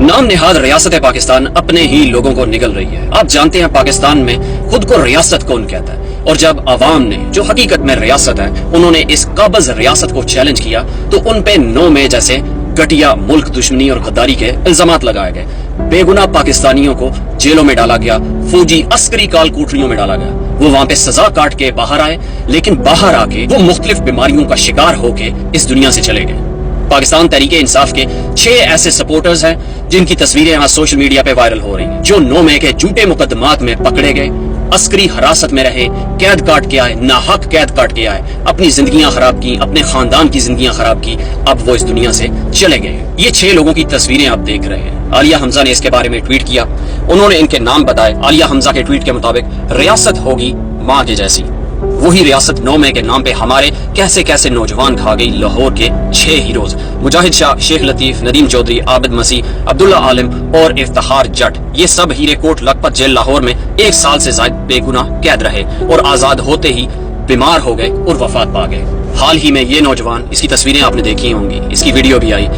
नाम निहाद रियासत पाकिस्तान अपने ही लोगों को निगल रही है। आप जानते हैं पाकिस्तान में खुद को रियासत कौन कहता है, और जब अवाम ने जो हकीकत में रियासत है उन्होंने इस काबज रियासत को चैलेंज किया तो उन पे 9 मई जैसे घटिया मुल्क दुश्मनी और गद्दारी के इल्जामात लगाए गए। बेगुनाह पाकिस्तानियों को जेलों में डाला गया, फौजी अस्करी काल कोठरियों में डाला गया। वो वहां पे सजा काट के बाहर आए, लेकिन बाहर आके वो मुख्तलिफ बीमारियों का शिकार होके इस दुनिया से चले गए। पाकिस्तान तहरीके इंसाफ के 6 ऐसे सपोर्टर्स हैं जिनकी तस्वीरें आज सोशल मीडिया पे वायरल हो रही हैं, जो 9 मई के झूठे मुकदमात में पकड़े गए, अस्करी हिरासत में रहे, कैद काट के आए, नाहक कैद काट के आए, अपनी जिंदगियां खराब की, अपने खानदान की जिंदगियां खराब की, अब वो इस दुनिया से चले गए। ये 6 लोगों की तस्वीरें आप देख रहे हैं। आलिया हमजा ने इसके बारे में ट्वीट किया, उन्होंने इनके नाम बताए। आलिया हमजा के ट्वीट के मुताबिक रियासत होगी माँ के जैसी, वही रियासत 9 मई के नाम पे हमारे कैसे कैसे नौजवान खा गई लाहौर के 6 हीरोज मुजाहिद शाह, शेख लतीफ, नदीम चौधरी, आबिद मसीह, अब्दुल्ला आलिम और इफ्तिखार जट। ये सब हीरे कोट लखपत जेल लाहौर में 1 साल से ज्यादा बेगुनाह कैद रहे और आजाद होते ही बीमार हो गए और वफात पा गए। हाल ही में ये नौजवान, इसकी तस्वीरें आपने देखी होंगी, इसकी वीडियो भी आई,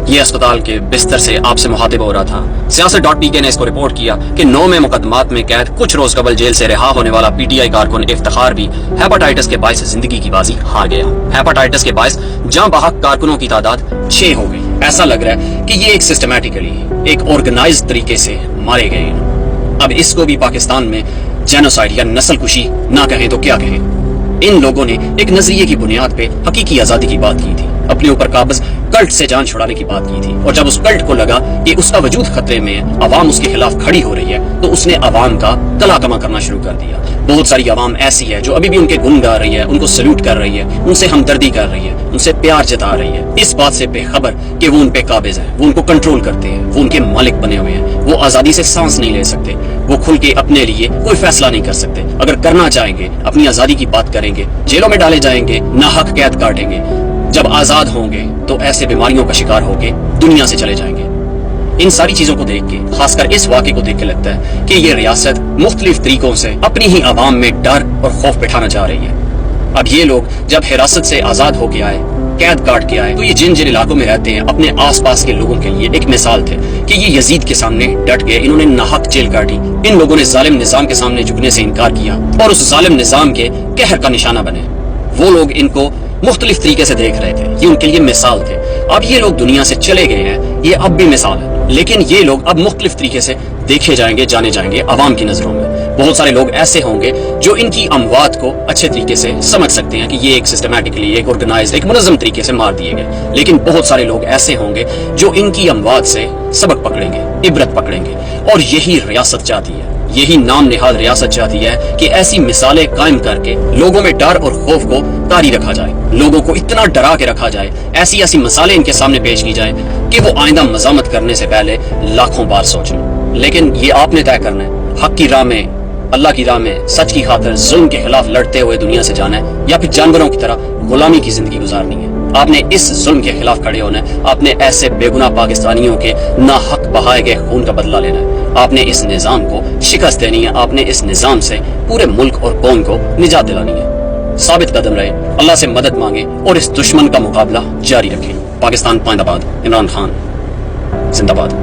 ये अस्पताल के बिस्तर से आपसे मुखातिब हो रहा था। सियासत.pk ने इसको रिपोर्ट किया कि 9 मई मुकदमात में कैद कुछ रोज कबल जेल से रिहा होने वाला PTI कारकुन इफ्तिखार भी हेपेटाइटिस के बायस जिंदगी की बाजी हार गया। हेपेटाइटिस के बायस जां बहक कारकुनों की तादाद 6 हो गई। ऐसा लग रहा है कि ये एक सिस्टमैटिकली, एक ऑर्गेनाइज तरीके से मारे गए। अब इसको भी पाकिस्तान में जेनोसाइड या नस्ल कुशी ना कहें तो क्या कहें। इन लोगों ने एक नजरिए की बुनियाद पे हकीकी आजादी की बात की थी, अपने ऊपर काबज कल्ट से जान छुड़ाने की बात की थी, और जब उस कल्ट को लगा कि उसका वजूद खतरे में है, अवाम उसके खिलाफ खड़ी हो रही है, तो उसने अवाम का तला कमा करना शुरू कर दिया। बहुत सारी अवाम ऐसी है जो अभी भी उनके गुण गा रही है, उनको सल्यूट कर रही है, उनसे हमदर्दी कर रही है, उनसे प्यार जता रही है, इस बात से बेखबर कि वो उन पे काबिज है, वो उनको कंट्रोल करते हैं, वो उनके मालिक बने हुए हैं, वो आजादी से सांस नहीं ले सकते, वो खुल के अपने लिए कोई फैसला नहीं कर सकते। अगर करना चाहेंगे अपनी आजादी की बात करेंगे, जेलों में डाले जाएंगे, नाहक कैद काटेंगे। जब आजाद होंगे तो ऐसे बीमारियों का शिकार होके दुनिया से चले जाएंगे। इन सारी चीजों को देख के, खासकर इस वाक़े को देख के लगता है कि ये रियासत मुख्तलिफ तरीकों से अपनी ही आवाम में डर और खौफ बिठाना चाह रही है। अब ये लोग जब हिरासत से आजाद होके आए, कैद काट के आए, तो ये जिन जिन इलाकों में रहते हैं अपने आस पास के लोगों के लिए एक मिसाल थे कि ये यजीद के सामने डट गए, इन्होंने नाहक जेल काटी, इन लोगों ने जालिम निजाम के सामने झुकने से इनकार किया और उस जालिम निजाम के कहर का निशाना बने। वो लोग इनको मुख्तलिफ तरीके से देख रहे थे, ये उनके लिए मिसाल थे। अब ये लोग दुनिया से चले गए हैं, ये अब भी मिसाल है, लेकिन ये लोग अब मुख्तलिफ तरीके से देखे जाएंगे, जाने जाएंगे अवाम की नजरों में। बहुत सारे लोग ऐसे होंगे जो इनकी अमवात को अच्छे तरीके से समझ सकते हैं कि ये एक सिस्टमैटिकली, एक ऑर्गेनाइज्ड, एक मुनज़्ज़म तरीके से मार दिए गए, लेकिन बहुत सारे लोग ऐसे होंगे जो इनकी अमवात से सबक पकड़ेंगे, इबरत पकड़ेंगे। और यही रियासत चाहती है, यही नाम निहाद रियासत चाहती है कि ऐसी मिसालें कायम करके लोगों में डर और खौफ को तारी रखा जाए, लोगों को इतना डरा के रखा जाए, ऐसी ऐसी मिसालें इनके सामने पेश की जाए कि वो आइंदा मज़ामत करने से पहले लाखों बार सोचें। लेकिन ये आपने तय करना है, हक की राह में, अल्लाह की राह में, सच की खातिर जुल्म के खिलाफ लड़ते हुए दुनिया से जाना है, या फिर जानवरों की तरह गुलामी की जिंदगी गुजारनी है। आपने इस जुल्म के खिलाफ खड़े होना है, आपने ऐसे बेगुनाह पाकिस्तानियों के नाहक बहाए गए खून का बदला लेना है, आपने इस निजाम को शिकस्त देनी है, आपने इस निजाम से पूरे मुल्क और कौम को निजात दिलानी है। साबित कदम रहे, अल्लाह से मदद मांगे और इस दुश्मन का मुकाबला जारी रखें। पाकिस्तान पाइंदाबाद, इमरान खान जिंदाबाद।